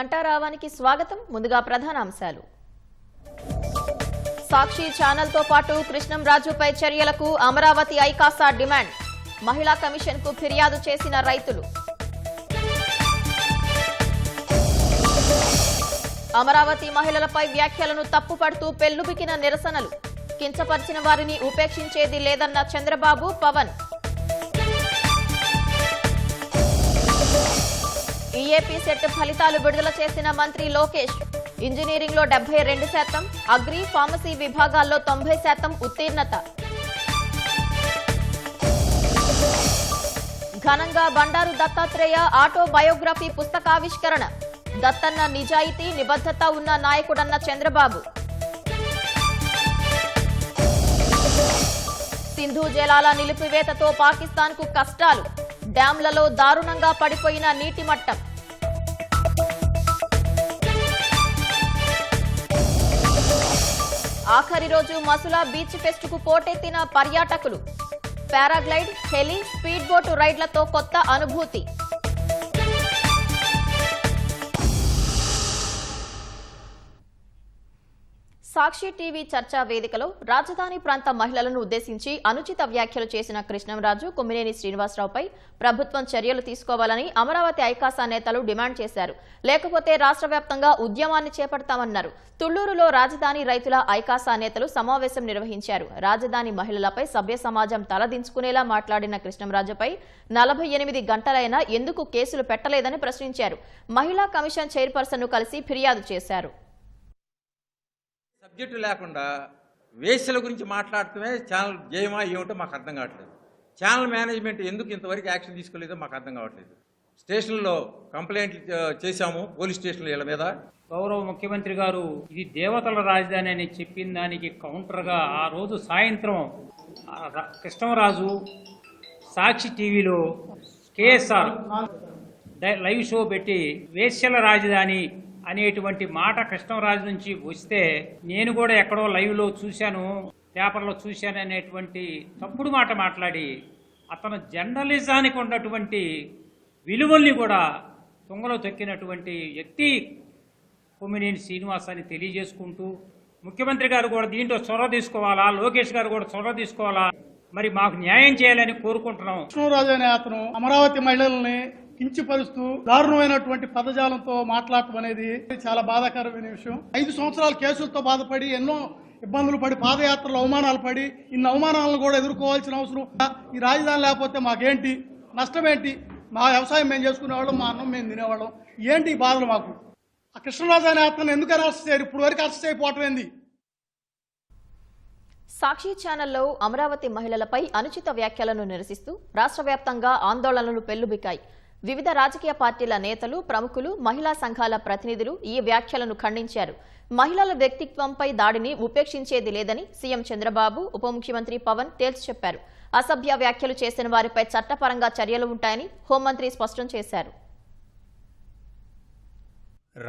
ఘంటారావానికి స్వాగతం. ముందుగా ప్రధానాంశాలు. సాక్షి ఛానల్తో పాటు కృష్ణంరాజుపై చర్యలకు అమరావతి ఐకాసా డిమాండ్. మహిళా కమిషన్కు ఫిర్యాదు చేసిన రైతులు. అమరావతి మహిళలపై వ్యాఖ్యలను తప్పుపడుతూ పెల్లుబికిన నిరసనలు. కించపరిచిన వారిని ఉపేక్షించేది లేదన్న చంద్రబాబు, పవన్. ఈఏపీ సెట్ ఫలితాలు విడుదల చేసిన మంత్రి లోకేష్. ఇంజనీరింగ్ లో 72%, అగ్రి, ఫార్మసీ విభాగాల్లో 90% ఉత్తీర్ణత. ఘనంగా బండారు దత్తాత్రేయ ఆటో బయోగ్రఫీ పుస్తకావిష్కరణ. దత్తన్న నిజాయితీ, నిబద్ధత ఉన్న నాయకుడన్న చంద్రబాబు. సింధు జలాల నిలిపివేతతో పాకిస్తాన్కు కష్టాలు. డ్యాంలలో దారుణంగా పడిపోయిన నీటి మట్టం. ఆఖరి రోజు మసులా బీచ్ ఫెస్టుకు పోటెత్తిన పర్యాటకులు. పారాగ్లైడ్, హెలి, స్పీడ్ బోటు రైడ్లతో కొత్త అనుభూతి. సాక్షి టీవీ చర్చా వేదికలో రాజధాని ప్రాంత మహిళలను ఉద్దేశించి అనుచిత వ్యాఖ్యలు చేసిన కృష్ణంరాజు, కొమ్మినేని శ్రీనివాసరావుపై ప్రభుత్వం చర్యలు తీసుకోవాలని అమరావతి ఐకాసా నేతలు డిమాండ్ చేశారు. లేకపోతే రాష్ట్ర వ్యాప్తంగా ఉద్యమాన్ని చేపడతామన్నారు. తుళ్లూరులో రాజధాని రైతుల ఐకాసా నేతలు సమావేశం నిర్వహించారు. రాజధాని మహిళలపై సభ్య సమాజం తలదించుకునేలా మాట్లాడిన కృష్ణంరాజుపై 48 గంటలైనా ఎందుకు కేసులు పెట్టలేదని ప్రశ్నించారు. మహిళా కమిషన్ చైర్పర్సన్ను కలిసి ఫిర్యాదు చేశారు. సబ్జెక్టు లేకుండా వేశ్యల గురించి మాట్లాడటమే ఛానల్ జయమా ఏమిటో మాకు అర్థం కావట్లేదు. ఛానల్ మేనేజ్మెంట్ ఎందుకు ఇంతవరకు యాక్షన్ తీసుకోలేదో మాకు అర్థం కావట్లేదు. స్టేషన్లో కంప్లైంట్లు చేశాము, పోలీస్ స్టేషన్లో వీళ్ళ మీద. గౌరవ ముఖ్యమంత్రి గారు ఇది దేవతల రాజధాని అని చెప్పిన దానికి కౌంటర్గా ఆ రోజు సాయంత్రం కృష్ణంరాజు సాక్షి టీవీలో కేఎస్ఆర్ లైవ్ షో పెట్టి వేశ్యల రాజధాని అనేటువంటి మాట కృష్ణంరాజు నుంచి వస్తే నేను కూడా ఎక్కడో లైవ్లో చూశాను, పేపర్లో చూశాను అనేటువంటి తప్పుడు మాట మాట్లాడి అతను జర్నలిజానికి ఉన్నటువంటి విలువల్ని కూడా తుంగలో తొక్కినటువంటి వ్యక్తి కొమ్మినేని శ్రీనివాస్ అని తెలియజేసుకుంటూ, ముఖ్యమంత్రి గారు కూడా దీంట్లో చొరవ తీసుకోవాలా, లోకేష్ గారు కూడా చొరవ తీసుకోవాలా, మరి మాకు న్యాయం చేయాలని కోరుకుంటున్నాం. కృష్ణంరాజు అనే అతను అమరావతి మహిళల్ని కించిపరుస్తూ దారుణమైనటువంటి పదజాలంతో మాట్లాడటం అనేది చాలా బాధాకరమైన విషయం. 5 సంవత్సరాల కేసులతో బాధపడి ఎన్నో ఇబ్బందులు పడి పాదయాత్రలు అవమానాలు పడి ఇన్ని అవమానాలను కూడా ఎదుర్కోవాల్సిన అవసరం. ఈ రాజధాని లేకపోతే మాకేంటి నష్టం ఏంటి? మా వ్యవసాయం మేము చేసుకునేవాళ్ళం, మా అన్నం మేము తినేవాళ్ళం. ఏంటి ఈ బాధలు మాకు? ఆ కృష్ణరాజు అనే అతను ఎందుకు అరెస్ట్ చేయరు? ఇప్పుడు వరకు అరెస్ట్ చేయకపోవటం ఏంది? సాక్షి ఛానల్లో అమరావతి మహిళలపై అనుచిత వ్యాఖ్యలను నిరసిస్తూ రాష్ట్ర వ్యాప్తంగా ఆందోళనలు పెల్లుబికాయి. వివిధ రాజకీయ పార్టీల నేతలు, ప్రముఖులు, మహిళా సంఘాల ప్రతినిధులు ఈ వ్యాఖ్యలను ఖండించారు. మహిళల వ్యక్తిత్వంపై దాడిని ఉపేక్షించేది లేదని సీఎం చంద్రబాబు, ఉప ముఖ్యమంత్రి పవన్ తేల్చి చెప్పారు. అసభ్య వ్యాఖ్యలు చేసిన వారిపై చట్టపరంగా చర్యలు ఉంటాయని హోంమంత్రి స్పష్టం చేశారు.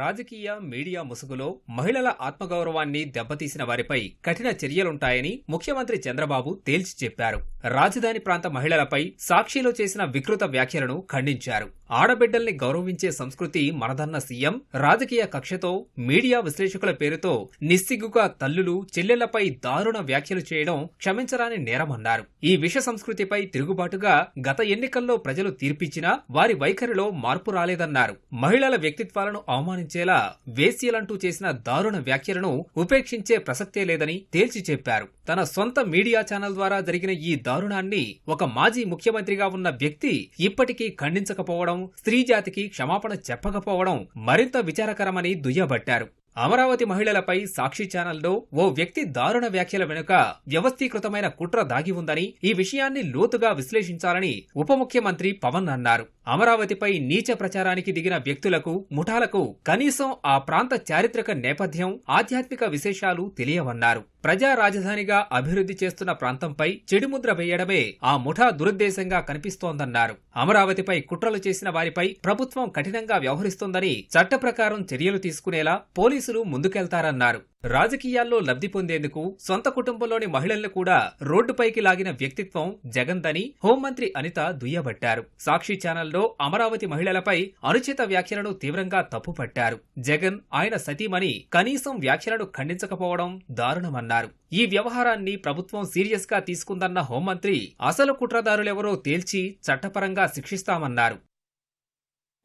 రాజకీయ, మీడియా ముసుగులో మహిళల ఆత్మగౌరవాన్ని దెబ్బతీసిన వారిపై కఠిన చర్యలుంటాయని ముఖ్యమంత్రి చంద్రబాబు తేల్చి చెప్పారు. రాజధాని ప్రాంత మహిళలపై సాక్షిలో చేసిన వికృత వ్యాఖ్యలను ఖండించారు. ఆడబిడ్డల్ని గౌరవించే సంస్కృతి మనదన్న సీఎం రాజకీయ కక్షతో మీడియా విశ్లేషకుల పేరుతో నిస్సిగ్గుగా తల్లులు, చెల్లెళ్లపై దారుణ వ్యాఖ్యలు చేయడం క్షమించరాని నేరమన్నారు. ఈ విష సంస్కృతిపై తిరుగుబాటుగా గత ఎన్నికల్లో ప్రజలు తీర్పిచ్చినా వారి వైఖరిలో మార్పు రాలేదన్నారు. మహిళల వ్యక్తిత్వాలను అవమానించేలా వేశ్యలంటూ చేసిన దారుణ వ్యాఖ్యలను ఉపేక్షించే ప్రసక్తే లేదని తేల్చి చెప్పారు. తన సొంత మీడియా ఛానల్ ద్వారా జరిగిన ఈ దారుణాన్ని ఒక మాజీ ముఖ్యమంత్రిగా ఉన్న వ్యక్తి ఇప్పటికీ ఖండించకపోవడం, స్త్రీ జాతికి క్షమాపణ చెప్పకపోవడం మరింత విచారకరమని దుయ్యబట్టారు. అమరావతి మహిళలపై సాక్షి ఛానల్లో ఓ వ్యక్తి దారుణ వ్యాఖ్యల వెనుక వ్యవస్థీకృతమైన కుట్ర దాగి ఉందని, ఈ విషయాన్ని లోతుగా విశ్లేషించాలని ఉప ముఖ్యమంత్రి పవన్ అన్నారు. అమరావతిపై నీచ ప్రచారానికి దిగిన వ్యక్తులకు, ముఠాలకు కనీసం ఆ ప్రాంత చారిత్రక నేపథ్యం, ఆధ్యాత్మిక విశేషాలు తెలియవన్నారు. ప్రజా రాజధానిగా అభివృద్ధి చేస్తున్న ప్రాంతంపై చెడుముద్ర వేయడమే ఆ ముఠా దురుద్దేశంగా కనిపిస్తోందన్నారు. అమరావతిపై కుట్రలు చేసిన వారిపై ప్రభుత్వం కఠినంగా వ్యవహరిస్తోందని, చట్ట ప్రకారం చర్యలు తీసుకునేలా పోలీసులు ముందుకెళ్తారన్నారు. రాజకీయాల్లో లబ్ధి పొందేందుకు సొంత కుటుంబంలోని మహిళలను కూడా రోడ్డుపైకి లాగిన వ్యక్తిత్వం జగన్దని హోంమంత్రి అనిత దుయ్యబట్టారు. సాక్షి ఛానల్లో అమరావతి మహిళలపై అనుచిత వ్యాఖ్యలను తీవ్రంగా తప్పుపట్టారు. జగన్, ఆయన సతీమణి కనీసం వ్యాఖ్యలను ఖండించకపోవడం దారుణమన్నారు. ఈ వ్యవహారాన్ని ప్రభుత్వం సీరియస్ గా తీసుకుందన్న హోంమంత్రి అసలు కుట్రదారులెవరో తేల్చి చట్టపరంగా శిక్షిస్తామన్నారు.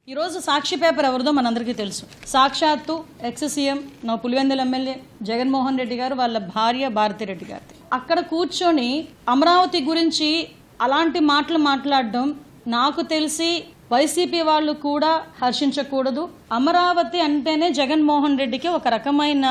ఈరోజు సాక్షి పేపర్ ఎవరిదో మనందరికీ తెలుసు. సాక్షాత్తు ఎక్స్ సీఎం నా పులివెందుల ఎమ్మెల్యే జగన్మోహన్ రెడ్డి గారు వాళ్ళ భార్య భారతిరెడ్డి గారిది. అక్కడ కూర్చొని అమరావతి గురించి అలాంటి మాటలు మాట్లాడడం నాకు తెలిసి వైసీపీ వాళ్ళు కూడా హర్షించకూడదు. అమరావతి అంటేనే జగన్మోహన్ రెడ్డికి ఒక రకమైన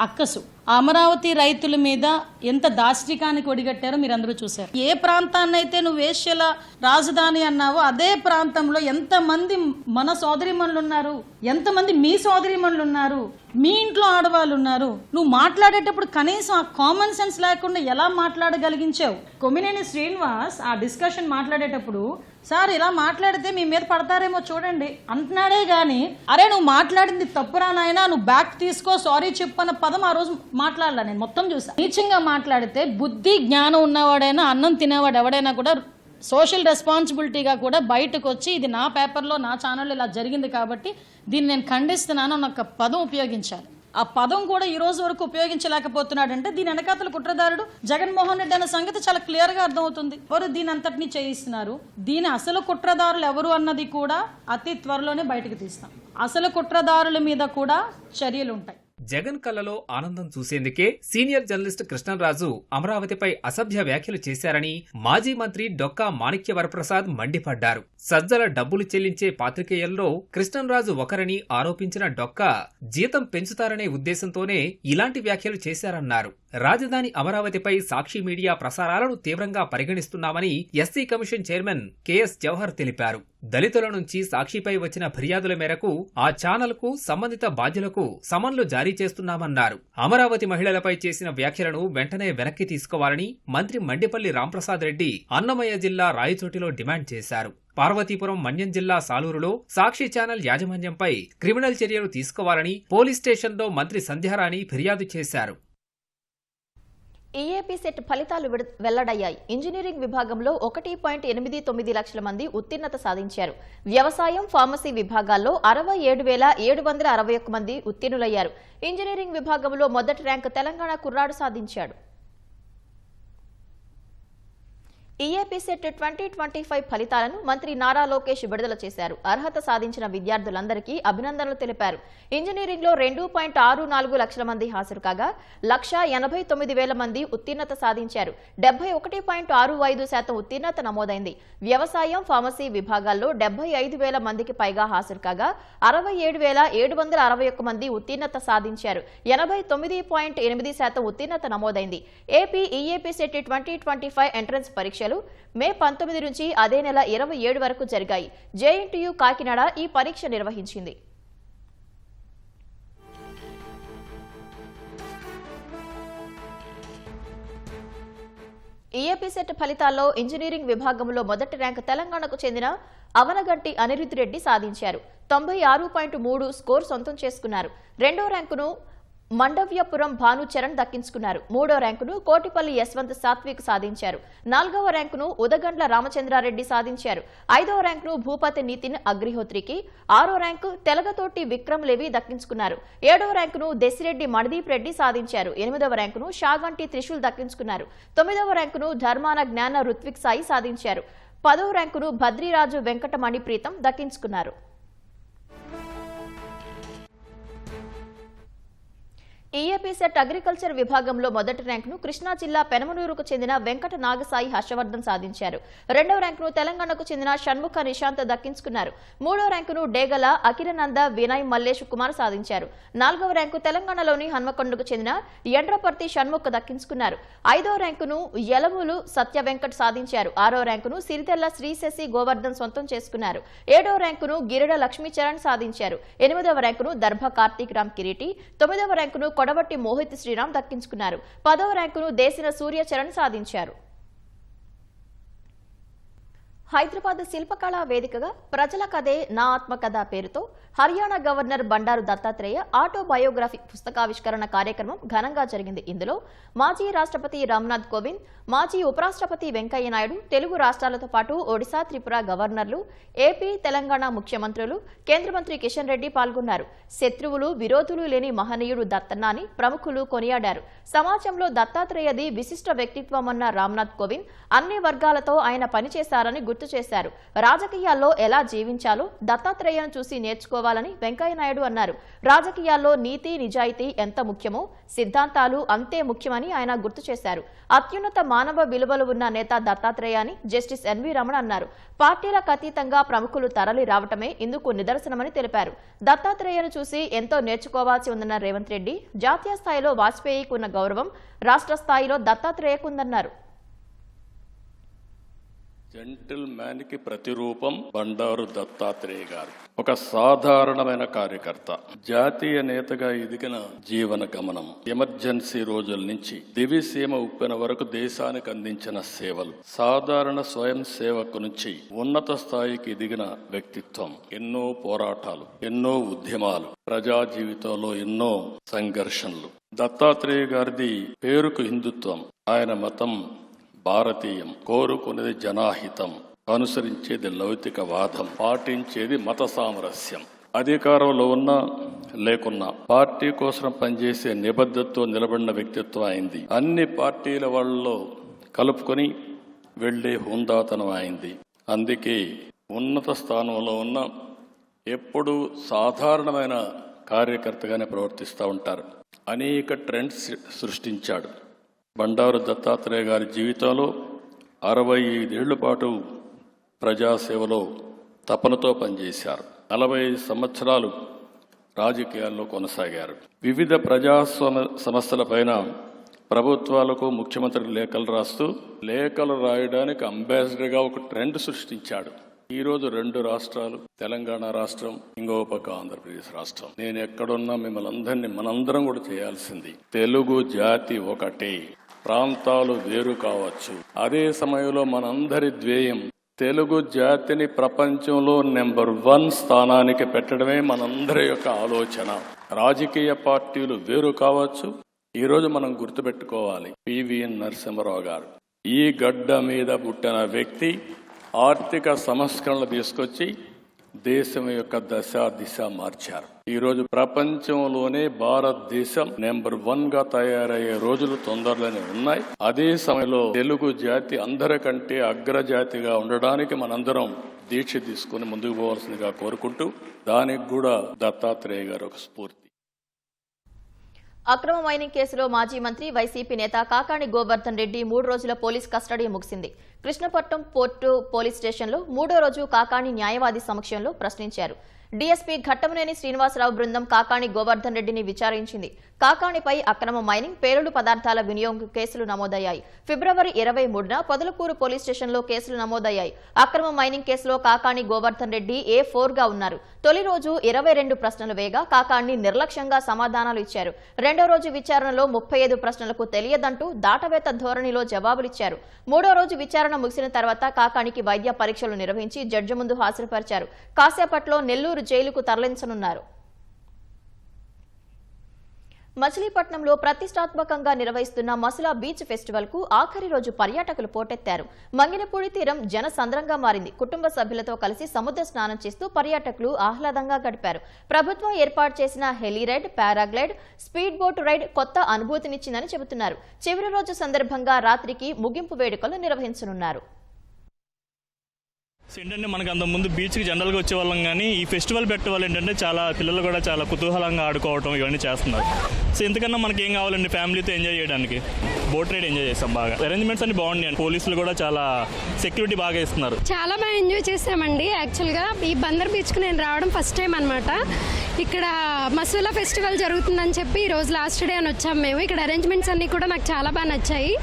అక్కసు. అమరావతి రైతుల మీద ఎంత దాష్టికానికి ఒడిగట్టారో మీరందరూ చూశారు. ఏ ప్రాంతాన్నైతే నువ్వు వేశ్యల రాజధాని అన్నావో అదే ప్రాంతంలో ఎంతమంది మన సోదరిమణులు ఉన్నారు, ఎంతమంది మీ సోదరిమణులు ఉన్నారు, మీ ఇంట్లో ఆడవాళ్ళు ఉన్నారు. నువ్వు మాట్లాడేటప్పుడు కనీసం ఆ కామన్ సెన్స్ లేకుండా ఎలా మాట్లాడగలిగించావు? కొమ్మినేని శ్రీనివాస్ ఆ డిస్కషన్ మాట్లాడేటప్పుడు సార్ ఇలా మాట్లాడితే మీ మీద పడతారేమో చూడండి అంటున్నాడే గాని అరే నువ్వు మాట్లాడింది తప్పురా నాయనా, నువ్వు బ్యాక్ తీసుకో, సారీ చెప్పన్న పదం ఆ రోజు మాట్లాడలా. నేను మొత్తం చూసా. నీచంగా మాట్లాడితే బుద్ధి జ్ఞానం ఉన్నవాడైనా అన్నం తినేవాడు ఎవడైనా కూడా సోషల్ రెస్పాన్సిబిలిటీగా కూడా బయటకు వచ్చి ఇది నా పేపర్లో నా ఛానల్లో ఇలా జరిగింది కాబట్టి దీన్ని నేను ఖండిస్తున్నాను అన్న ఒక పదం ఉపయోగించాలి. ఆ పదం కూడా ఈ రోజు వరకు ఉపయోగించలేకపోతున్నాడంటే దీని వెనకాతల కుట్రదారుడు జగన్మోహన్ రెడ్డి అన్న సంగతి చాలా క్లియర్ గా అర్థమవుతుంది. ఎవరు దీని అంతటినీ చేయిస్తున్నారు, దీని అసలు కుట్రదారులు ఎవరు అన్నది కూడా అతి త్వరలోనే బయటకు తీస్తాం. అసలు కుట్రదారుల మీద కూడా చర్యలు ఉంటాయి. జగన్ కళ్ళలో ఆనందం చూసేందుకే సీనియర్ జర్నలిస్ట్ కృష్ణంరాజు అమరావతిపై అసభ్య వ్యాఖ్యలు చేశారని మాజీ మంత్రి డొక్కా మాణిక్య వరప్రసాద్ మండిపడ్డారు. సజ్జల డబ్బులు చెల్లించే పాత్రికేయుల్లో కృష్ణంరాజు ఒకరని ఆరోపించిన డొక్కా జీతం పెంచుతారనే ఉద్దేశంతోనే ఇలాంటి వ్యాఖ్యలు చేశారన్నారు. రాజధాని అమరావతిపై సాక్షి మీడియా ప్రసారాలను తీవ్రంగా పరిగణిస్తున్నామని SC commission chairman KS Jawahar తెలిపారు. దళితుల నుంచి సాక్షిపై వచ్చిన ఫిర్యాదుల మేరకు ఆ ఛానల్కు సంబంధిత బాధ్యులకు సమన్లు జారీ చేస్తున్నామన్నారు. అమరావతి మహిళలపై చేసిన వ్యాఖ్యలను వెంటనే వెనక్కి తీసుకోవాలని మంత్రి మండిపల్లి రాంప్రసాద్ రెడ్డి అన్నమయ్య జిల్లా రాయచోటిలో డిమాండ్ చేశారు. పార్వతీపురం మన్యం జిల్లా సాలూరులో సాక్షి ఛానల్ యాజమాన్యంపై క్రిమినల్ చర్యలు తీసుకోవాలని పోలీస్ స్టేషన్లో మంత్రి సంధ్యారాణి ఫిర్యాదు చేశారు. ఈఏపీ సెట్ ఫలితాలు వెల్లడయ్యాయి. ఇంజనీరింగ్ విభాగంలో 1.89 లక్షల మంది ఉత్తీర్ణత సాధించారు. వ్యవసాయం, ఫార్మసీ విభాగాల్లో 67,761 మంది ఉత్తీర్ణులయ్యారు. ఇంజనీరింగ్ విభాగంలో మొదటి ర్యాంకు తెలంగాణ కుర్రాడు సాధించాడు. ఈఏపీ సెట్ 2025 ఫలితాలను మంత్రి నారా లోకేష్ విడుదల చేశారు. అర్హత సాధించిన విద్యార్థులందరికీ అభినందనలు తెలిపారు. ఇంజనీరింగ్లో 2.64 లక్షల మంది హాజరు కాగా 1,89,000 మంది ఉత్తీర్ణత సాధించారు. 71.65% ఉత్తీర్ణత నమోదైంది. వ్యవసాయం, ఫార్మసీ విభాగాల్లో 75,000 మందికి పైగా హాజరు కాగా 67,761 మంది ఉత్తీర్ణత సాధించారు. 89.8% ఉత్తీర్ణత నమోదైంది. ఏపీ ఈఏపీ సెట్ 2025 ఎంట్రన్స్ పరీక్ష మే 19 నుంచి అదే నెల 27 వరకు జరిగాయి. జేఎన్టీయూ కాకినాడ ఈ పరీక్ష నిర్వహించింది. ఈఏపీ సెట్ ఫలితాల్లో ఇంజనీరింగ్ విభాగంలో మొదటి ర్యాంకు తెలంగాణకు చెందిన అవనగంటి అనిరుద్ రెడ్డి సాధించారు. 96.3 స్కోర్ సొంతం చేసుకున్నారు. రెండో ర్యాంకును మండవ్యపురం భానుచరణ్ దక్కించుకున్నారు. మూడో ర్యాంకును కోటిపల్లి యశ్వంత్ సాత్విక్ సాధించారు. 4వ ర్యాంకును ఉదగండ్ల రామచంద్రారెడ్డి సాధించారు. 5వ ర్యాంకును భూపతి నితిన్ అగ్రిహోత్రికి, 6వ ర్యాంకు తెలగతోటి విక్రమ్ లెవి దక్కించుకున్నారు. 7వ ర్యాంకును దెసిరెడ్డి మణదీప్ రెడ్డి సాధించారు. 8వ ర్యాంకును షాగంటి త్రిశూల్ దక్కించుకున్నారు. 9వ ర్యాంకును ధర్మాన జ్ఞాన రుత్విక్ సాయి సాధించారు. 10వ ర్యాంకును భద్రిరాజు వెంకట మణిప్రీతం దక్కించుకున్నారు. ఈఏపీ సెట్ అగ్రికల్చర్ విభాగంలో మొదటి ర్యాంకును కృష్ణా జిల్లా పెనమనూరుకు చెందిన వెంకట నాగసాయి హర్షవర్ధన్ సాధించారు. రెండవ ర్యాంకును తెలంగాణకు చెందిన షణ్ముఖ నిశాంత్ దక్కించుకున్నారు. మూడో ర్యాంకును డేగల అకిరనంద వినయ్ మల్లేష్ కుమార్ సాధించారు. 4వ ర్యాంకు తెలంగాణలోని హన్మకొండకు చెందిన ఎండ్రపర్తి షణ్ముఖ్ దక్కించుకున్నారు. 5వ ర్యాంకును యలములు సత్య వెంకట్ సాధించారు. 6వ ర్యాంకును సిరితెల్ల శ్రీశశి గోవర్ధన్ సొంతం చేసుకున్నారు. 7వ ర్యాంకును గిరిడ లక్ష్మీచరణ్ సాధించారు. 8వ ర్యాంకును దర్భ కార్తీక్ రామ్ కిరీటి, 9వ ర్యాంకును కొడవట్టి మోహిత్ శ్రీరామ్ దక్కించుకున్నారు. 10వ ర్యాంకును దేశిన సూర్యచరణ్ సాధించారు. హైదరాబాద్ శిల్పకళా వేదికగా ప్రజల కథే నా ఆత్మకథ పేరుతో హర్యానా గవర్నర్ బండారు దత్తాత్రేయ ఆటోబయోగ్రఫీ పుస్తకావిష్కరణ కార్యక్రమం ఘనంగా జరిగింది. ఇందులో మాజీ రాష్ట్రపతి రామ్నాథ్ కోవింద్, మాజీ ఉపరాష్ట్రపతి వెంకయ్య నాయుడు, తెలుగు రాష్ట్రాలతో పాటు ఒడిశా, త్రిపుర గవర్నర్లు, ఏపీ, తెలంగాణ ముఖ్యమంత్రులు, కేంద్ర మంత్రి కిషన్ రెడ్డి పాల్గొన్నారు. శత్రువులు, విరోధులు లేని మహనీయుడు దత్తన్న అని ప్రముఖులు కొనియాడారు. సమాజంలో దత్తాత్రేయది విశిష్ట వ్యక్తిత్వమన్న రామ్నాథ్ కోవింద్ అన్ని వర్గాలతో ఆయన పనిచేశారని గుర్తు చేశారు. రాజకీయాల్లో ఎలా జీవించాలో దత్తాత్రేయను చూసి నేర్చుకోవాలని వెంకయ్య నాయుడు అన్నారు. రాజకీయాల్లో నీతి, నిజాయితీ ఎంత ముఖ్యమో సిద్ధాంతాలు అంతే ముఖ్యమని ఆయన గుర్తు చేశారు. అత్యున్నత మానవ విలువలు ఉన్న నేత దత్తాత్రేయ అని జస్టిస్ ఎన్వి రమణ అన్నారు. పార్టీలకు అతీతంగా ప్రముఖులు తరలి రావటమే ఇందుకు నిదర్శనమని తెలిపారు. దత్తాత్రేయను చూసి ఎంతో నేర్చుకోవాల్సి ఉందన్న రేవంత్ రెడ్డి, జాతీయ స్థాయిలో వాజ్పేయికి ఉన్న గౌరవం రాష్ట్ర స్థాయిలో దత్తాత్రేయకుందన్నారు. జెంటిల్ మ్యాన్ కి ప్రతిరూపం బండారు దత్తాత్రేయ గారు. ఒక సాధారణమైన కార్యకర్త, జాతీయ నేతగా ఎదిగిన జీవన గమనం, ఎమర్జెన్సీ రోజుల నుంచి దివిసీమ ఉప్పెన వరకు దేశానికి అందించిన సేవలు, సాధారణ స్వయం సేవకు నుంచి ఉన్నత స్థాయికి ఎదిగిన వ్యక్తిత్వం, ఎన్నో పోరాటాలు, ఎన్నో ఉద్యమాలు, ప్రజా జీవితంలో ఎన్నో సంఘర్షణలు. దత్తాత్రేయ గారిది పేరుకు హిందుత్వం, ఆయన మతం భారతీయం, కోరుకునేది జనాహితం, అనుసరించేది లౌకికవాదం, పాటించేది మత సామరస్యం. అధికారంలో ఉన్నా లేకున్నా పార్టీ కోసం పనిచేసే నిబద్ధతతో నిలబడిన వ్యక్తిత్వం అయింది. అన్ని పార్టీల వాళ్ళలో కలుపుకొని వెళ్లే హుందాతనం అయింది. అందుకే ఉన్నత స్థానంలో ఉన్న ఎప్పుడూ సాధారణమైన కార్యకర్తగానే ప్రవర్తిస్తూ ఉంటారు. అనేక ట్రెండ్స్ సృష్టించాడు. బండారు దత్తాత్రేయ గారి జీవితంలో 65 ఏళ్ల పాటు ప్రజాసేవలో తపనతో పనిచేశారు. 45 సంవత్సరాలు రాజకీయాల్లో కొనసాగారు. వివిధ ప్రజా సమస్యలపైన ప్రభుత్వాలకు ముఖ్యమంత్రి లేఖలు రాయడానికి అంబాసిడర్గా ఒక ట్రెండ్ సృష్టించాడు. ఈరోజు 2 రాష్ట్రాలు, తెలంగాణ రాష్ట్రం, ఇంకో పక్క ఆంధ్రప్రదేశ్ రాష్ట్రం. నేను ఎక్కడున్నా మిమ్మల్ని అందరినీ మనందరం కూడా చేయాల్సింది. తెలుగు జాతి ఒకటే, ప్రాంతాలు వేరు కావచ్చు. అదే సమయంలో మనందరి ధ్యేయం తెలుగు జాతిని ప్రపంచంలో నెంబర్ 1 స్థానానికి పెట్టడమే మనందరి యొక్క ఆలోచన. రాజకీయ పార్టీలు వేరు కావచ్చు. ఈరోజు మనం గుర్తుపెట్టుకోవాలి, పివిఎన్ నరసింహారావు గారు ఈ గడ్డ మీద పుట్టిన వ్యక్తి ఆర్థిక సంస్కరణలు తీసుకొచ్చి దేశం యొక్క దిశ మార్చారు. ఈరోజు ప్రపంచంలోనే భారతదేశం నెంబర్ 1 గా తయారయ్యే రోజులు తొందరలోనే ఉన్నాయి. అదే సమయంలో తెలుగు జాతి అందరికంటే అగ్రజాతిగా ఉండడానికి మనందరం దీక్ష తీసుకుని ముందుకు పోవాల్సిందిగా కోరుకుంటూ, దానికి కూడా దత్తాత్రేయ గారు ఒక స్ఫూర్తి. అక్రమ మైనింగ్ కేసులో మాజీ మంత్రి, వైసీపీ నేత కాకాణి గోవర్ధన్ రెడ్డి 3 రోజుల పోలీస్ కస్టడీ ముగిసింది. కృష్ణపట్నం పోర్టు పోలీస్ స్టేషన్లో 3వ రోజు కాకాణి న్యాయవాది సమక్షంలో ప్రశ్నించారు. డీఎస్పీ ఘట్టమనేని శ్రీనివాసరావు బృందం కాకాణి గోవర్ధన్ రెడ్డిని విచారించింది. కాకాణిపై అక్రమ మైనింగ్, పేలుడు పదార్థాల వినియోగం కేసులు నమోదయ్యాయి. ఫిబ్రవరి 23న పొదలకూరు పోలీస్ స్టేషన్లో కేసులు నమోదయ్యాయి. అక్రమ మైనింగ్ కేసులో కాకాణి గోవర్ధన్ రెడ్డి A4గా ఉన్నారు. తొలి రోజు 22 ప్రశ్నలు వేయగా కాకాణి నిర్లక్ష్యంగా సమాధానాలు ఇచ్చారు. రెండో రోజు విచారణలో 35 ప్రశ్నలకు తెలియదంటూ దాటవేత ధోరణిలో జవాబులిచ్చారు. మూడో రోజు విచారణ ముగిసిన తర్వాత కాకాణికి వైద్య పరీక్షలు నిర్వహించి జడ్జి ముందు హాజరుపరిచారు. కాసేపట్లో నెల్లూరు జైలుకు తరలించనున్నారు. మచిలీపట్నంలో ప్రతిష్టాత్మకంగా నిర్వహిస్తున్న మసులా బీచ్ ఫెస్టివల్ కు ఆఖరి రోజు పర్యాటకులు పోటెత్తారు. మంగినపూడి తీరం జనసంద్రంగా మారింది. కుటుంబ సభ్యులతో కలిసి సముద్ర స్నానం చేస్తూ పర్యాటకులు ఆహ్లాదంగా గడిపారు. ప్రభుత్వం ఏర్పాటు చేసిన heli ride, paraglide, speed boat ride కొత్త అనుభూతినిచ్చిందని చెబుతున్నారు. చివరి రోజు సందర్భంగా రాత్రికి ముగింపు వేడుకలు నిర్వహించనున్నారు. ఏంటంటే మనకు అంత ముందు బీచ్కి జనరల్గా వచ్చేవాళ్ళం, కానీ ఈ ఫెస్టివల్ పెట్టే వాళ్ళు ఏంటంటే చాలా పిల్లలు కూడా చాలా కుతూహలంగా ఆడుకోవడం ఇవన్నీ చేస్తున్నారు. సో ఇంతకన్నా మనకి ఏం కావాలండి, ఫ్యామిలీతో ఎంజాయ్ చేయడానికి బోట్ రైడ్ ఎంజాయ్ చేస్తాం బాగా. అరేంజ్మెంట్స్ అన్ని బాగున్నాయి. పోలీసులు కూడా చాలా సెక్యూరిటీ బాగా ఇస్తున్నారు. చాలా బాగా ఎంజాయ్ చేసామండి. యాక్చువల్గా ఈ బందర్ బీచ్కి నేను రావడం ఫస్ట్ టైం అనమాట. ఇక్కడ మసూలా ఫెస్టివల్ జరుగుతుందని చెప్పి ఈరోజు లాస్ట్ డే అని వచ్చాము మేము. ఇక్కడ అరేంజ్మెంట్స్ అన్నీ కూడా నాకు చాలా బాగా నచ్చాయి.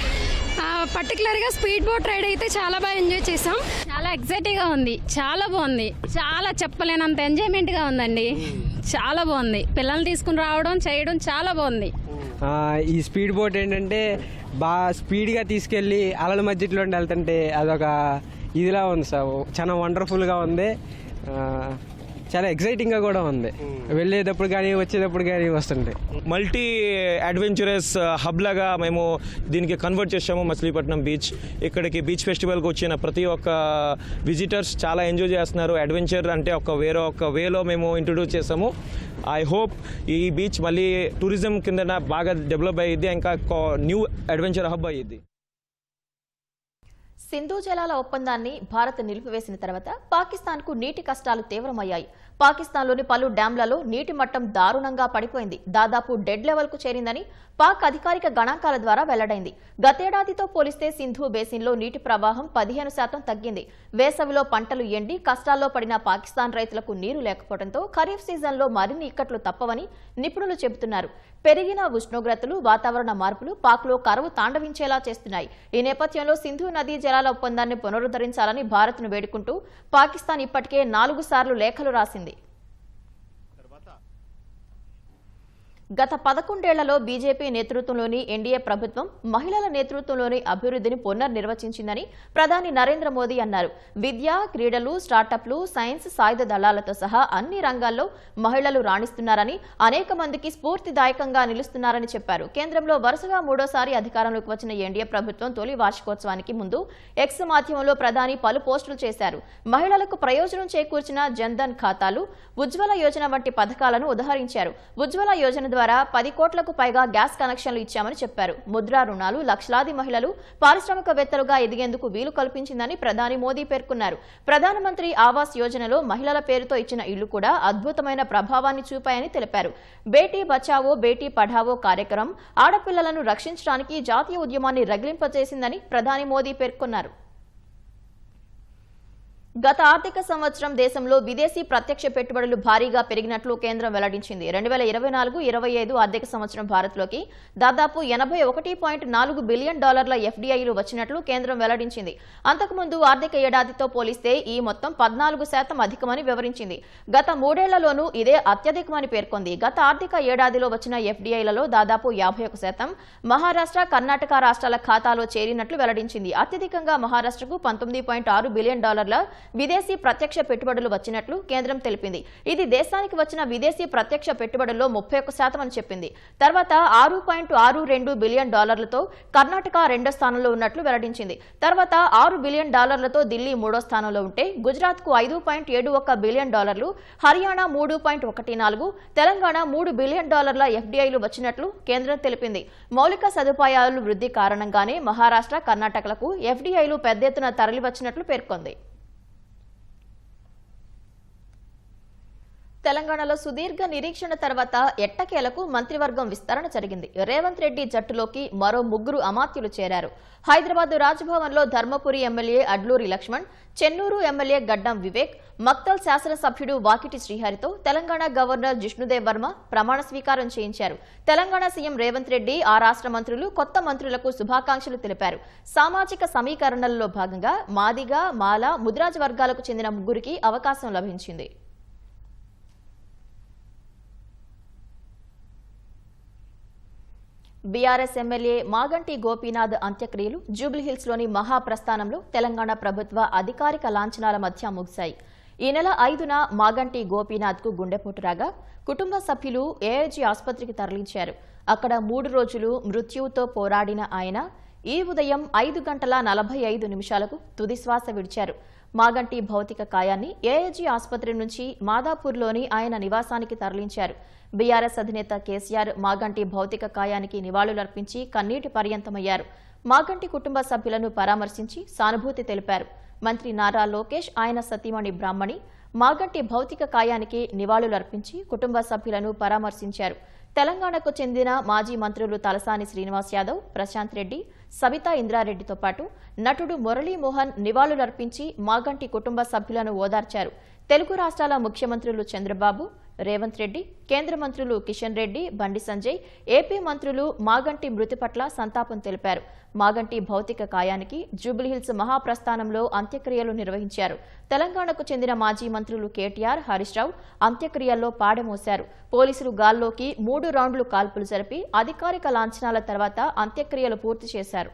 పర్టికులర్గా స్పీడ్ బోట్ రైడ్ అయితే చాలా బాగా ఎంజాయ్ చేసాం. చాలా ఎక్సైటింగ్గా ఉంది, చాలా బాగుంది, చాలా చెప్పలేనంత ఎంజాయ్మెంట్గా ఉందండి. చాలా బాగుంది. పిల్లల్ని తీసుకుని రావడం చేయడం చాలా బాగుంది. ఈ స్పీడ్ బోట్ ఏంటంటే బాగా స్పీడ్గా తీసుకెళ్ళి అలల మధ్యలో వెళ్తుంటే అదొక ఇదిలా ఉంది సార్, చాలా వండర్ఫుల్గా ఉంది, చాలా ఎక్సైటింగ్గా కూడా ఉంది. వెళ్ళేటప్పుడు కానీ వచ్చేటప్పుడు కానీ వస్తుంటే మల్టీ అడ్వెంచరస్ హబ్ లాగా మేము దీనికి కన్వర్ట్ చేసాము మచిలీపట్నం బీచ్. ఇక్కడికి బీచ్ ఫెస్టివల్కి వచ్చిన ప్రతి ఒక్క విజిటర్స్ చాలా ఎంజాయ్ చేస్తున్నారు. అడ్వెంచర్ అంటే వేరే ఒక వేలో మేము ఇంట్రొడ్యూస్ చేసాము. ఐ హోప్ ఈ బీచ్ మళ్ళీ టూరిజం కింద బాగా డెవలప్ అయ్యిద్ది, ఇంకా న్యూ అడ్వెంచర్ హబ్ అయ్యిద్ది. సింధు జలాల ఒప్పందాన్ని భారత్ నిలిపివేసిన తర్వాత పాకిస్తాన్కు నీటి కష్టాలు తీవ్రమయ్యాయి. పాకిస్తాన్లోని పలు డ్యాంలలో నీటి మట్టం దారుణంగా పడిపోయింది. దాదాపు డెడ్ లెవెల్కు చేరిందని పాక్ అధికారిక గణాంకాల ద్వారా వెల్లడైంది. గతేడాదితో పోలిస్తే సింధు బేసిన్లో నీటి ప్రవాహం 15% తగ్గింది. వేసవిలో పంటలు ఎండి కష్టాల్లో పడిన పాకిస్తాన్ రైతులకు నీరు లేకపోవడంతో ఖరీఫ్ సీజన్లో మరిన్ని ఇక్కట్లు తప్పవని నిపుణులు చెబుతున్నారు. పెరిగిన ఉష్ణోగ్రతలు, వాతావరణ మార్పులు పాక్లో కరువు తాండవించేలా చేస్తున్నాయి. ఈ నేపథ్యంలో సింధు నదీ జలాల ఒప్పందాన్ని పునరుద్ధరించాలని భారత్ను వేడుకుంటూ పాకిస్తాన్ ఇప్పటికే 4 సార్లు లేఖలు రాసింది. గత 11 ఏళ్లలో బీజేపీ నేతృత్వంలోని ఎన్డీఏ ప్రభుత్వం మహిళల నేతృత్వంలోని అభివృద్ధిని పునర్నిర్వచించిందని ప్రధాని నరేంద్ర మోదీ అన్నారు. విద్య, క్రీడలు, స్టార్టప్లు, సైన్స్, సాయుధ దళాలతో సహా అన్ని రంగాల్లో మహిళలు రాణిస్తున్నారని, అనేక మందికి స్ఫూర్తిదాయకంగా నిలుస్తున్నారని చెప్పారు. కేంద్రంలో వరుసగా 3వ సారి అధికారంలోకి వచ్చిన ఎన్డీఏ ప్రభుత్వం తొలి వార్షికోత్సవానికి ముందు ఎక్స్ మాధ్యమంలో ప్రధాని పలు పోస్టులు చేశారు. మహిళలకు ప్రయోజనం చేకూర్చిన జన్ధన్ ఖాతాలు, ఉజ్వల యోజన వంటి పథకాలను ఉదహరించారు. ఉజ్వల యోజన ద్వారా 10 కోట్లకు పైగా గ్యాస్ కనెక్షన్లు ఇచ్చామని చెప్పారు. ముద్రా రుణాలు లక్షలాది మహిళలు పారిశ్రామికవేత్తలుగా ఎదిగేందుకు వీలు కల్పించిందని ప్రధాని మోదీ పేర్కొన్నారు. ప్రధానమంత్రి ఆవాస్ యోజనలో మహిళల పేరుతో ఇచ్చిన ఇళ్లు కూడా అద్భుతమైన ప్రభావాన్ని చూపాయని తెలిపారు. బేటీ బచావో బేటీ పఢావో కార్యక్రమం ఆడపిల్లలను రక్షించడానికి జాతీయ ఉద్యమాన్ని రగిలింపజేసిందని ప్రధాని మోదీ పేర్కొన్నారు. గత ఆర్థిక సంవత్సరం దేశంలో విదేశీ ప్రత్యక్ష పెట్టుబడులు భారీగా పెరిగినట్లు కేంద్రం వెల్లడించింది. 2024-25 ఆర్థిక సంవత్సరం భారత్లోకి దాదాపు $81.4 బిలియన్ ఎఫ్డీఐలు వచ్చినట్లు కేంద్రం వెల్లడించింది. అంతకుముందు ఆర్థిక ఏడాదితో పోలిస్తే ఈ మొత్తం 14% అధికమని వివరించింది. గత 3 ఏళ్లలోనూ ఇదే అత్యధికమని పేర్కొంది. గత ఆర్థిక ఏడాదిలో వచ్చిన ఎఫ్డీఐలలో దాదాపు 51% మహారాష్ట్ర, కర్ణాటక రాష్ట్రాల ఖాతాలో చేరినట్లు వెల్లడించింది. అత్యధికంగా మహారాష్ట్రకు $19.6 బిలియన్ విదేశీ ప్రత్యక్ష పెట్టుబడులు వచ్చినట్లు కేంద్రం తెలిపింది. ఇది దేశానికి వచ్చిన విదేశీ ప్రత్యక్ష పెట్టుబడుల్లో 31% అని చెప్పింది. తర్వాత $6.62 బిలియన్ కర్ణాటక 2వ స్థానంలో ఉన్నట్లు వెల్లడించింది. తర్వాత $6 బిలియన్ ఢిల్లీ 3వ స్థానంలో ఉంటే గుజరాత్కు $5.71 బిలియన్, హర్యానా 3.14, తెలంగాణ $3 బిలియన్ ఎఫ్డీఐలు వచ్చినట్లు కేంద్రం తెలిపింది. మౌలిక సదుపాయాలు వృద్ధి కారణంగానే మహారాష్ట్ర, కర్ణాటకలకు ఎఫ్డీఐలు పెద్ద ఎత్తున తరలివచ్చినట్లు పేర్కొంది. తెలంగాణలో సుదీర్ఘ నిరీక్షణ తర్వాత ఎట్టకేలకు మంత్రివర్గం విస్తరణ జరిగింది. రేవంత్ రెడ్డి జట్టులోకి మరో 3 అమాత్యులు చేరారు. హైదరాబాద్ రాజ్భవన్లో ధర్మపురి ఎమ్మెల్యే అడ్లూరి లక్ష్మణ్, చెన్నూరు ఎమ్మెల్యే గడ్డం వివేక్, మక్తల్ శాసనసభ్యుడు వాకిటి శ్రీహరితో తెలంగాణ గవర్నర్ జిష్ణుదేవ్ వర్మ ప్రమాణ స్వీకారం చేయించారు. తెలంగాణ సీఎం రేవంత్ రెడ్డి ఆ రాష్ట్ర మంత్రులు, కొత్త మంత్రులకు శుభాకాంక్షలు తెలిపారు. సామాజిక సమీకరణలలో భాగంగా మాదిగ, మాల, ముదిరాజ్ వర్గాలకు చెందిన 3కి అవకాశం లభించింది. బీఆర్ఎస్ ఎమ్మెల్యే మాగంటి గోపీనాథ్ అంత్యక్రియలు జూబ్లీహిల్స్లోని మహాప్రస్థానంలో తెలంగాణ ప్రభుత్వ అధికారిక లాంఛనాల మధ్య ముగిశాయి. ఈ నెల 5న మాగంటి గోపీనాథ్కు గుండెపోటు రాగా కుటుంబ సభ్యులు ఏఐజీ ఆసుపత్రికి తరలించారు. అక్కడ 3 రోజులు మృత్యువుతో పోరాడిన ఆయన ఈ ఉదయం 5:45 తుదిశ్వాస విడిచారు. మాగంటి భౌతిక కాయాన్ని ఏఐజీ ఆసుపత్రి నుంచి మాదాపూర్లోని ఆయన నివాసానికి తరలించారు. బీఆర్ఎస్ అధినేత కేసీఆర్ మాగంటి భౌతిక కాయానికి నివాళులర్పించి కన్నీటి పర్యంతమయ్యారు. మాగంటి కుటుంబ సభ్యులను పరామర్శించి సానుభూతి తెలిపారు. మంత్రి నారా లోకేష్, ఆయన సతీమణి బ్రాహ్మణి మాగంటి భౌతిక కాయానికి నివాళులర్పించి కుటుంబ సభ్యులను పరామర్శించారు. తెలంగాణకు చెందిన మాజీ మంత్రులు తలసాని శ్రీనివాస్ యాదవ్, ప్రశాంత్ రెడ్డి, సబితా ఇంద్రారెడ్డితో పాటు నటుడు మురళీమోహన్ నివాళులర్పించి మాగంటి కుటుంబ సభ్యులను ఓదార్చారు. తెలుగు రాష్ట్రాల ముఖ్యమంత్రులు చంద్రబాబు, రేవంత్ రెడ్డి, కేంద్ర మంత్రులు కిషన్ రెడ్డి, బండి సంజయ్, ఏపీ మంత్రులు మాగంటి మృతి పట్ల సంతాపం తెలిపారు. మాగంటి భౌతిక కాయానికి జూబ్లీహిల్స్ మహాప్రస్థానంలో అంత్యక్రియలు నిర్వహించారు. తెలంగాణకు చెందిన మాజీ మంత్రులు కేటీఆర్, హరీష్ రావు అంత్యక్రియల్లో పాడెమోశారు. పోలీసులు గాల్లోకి 3 రౌండ్లు కాల్పులు జరిపి అధికారిక లాంఛనాల తర్వాత అంత్యక్రియలు పూర్తి చేశారు.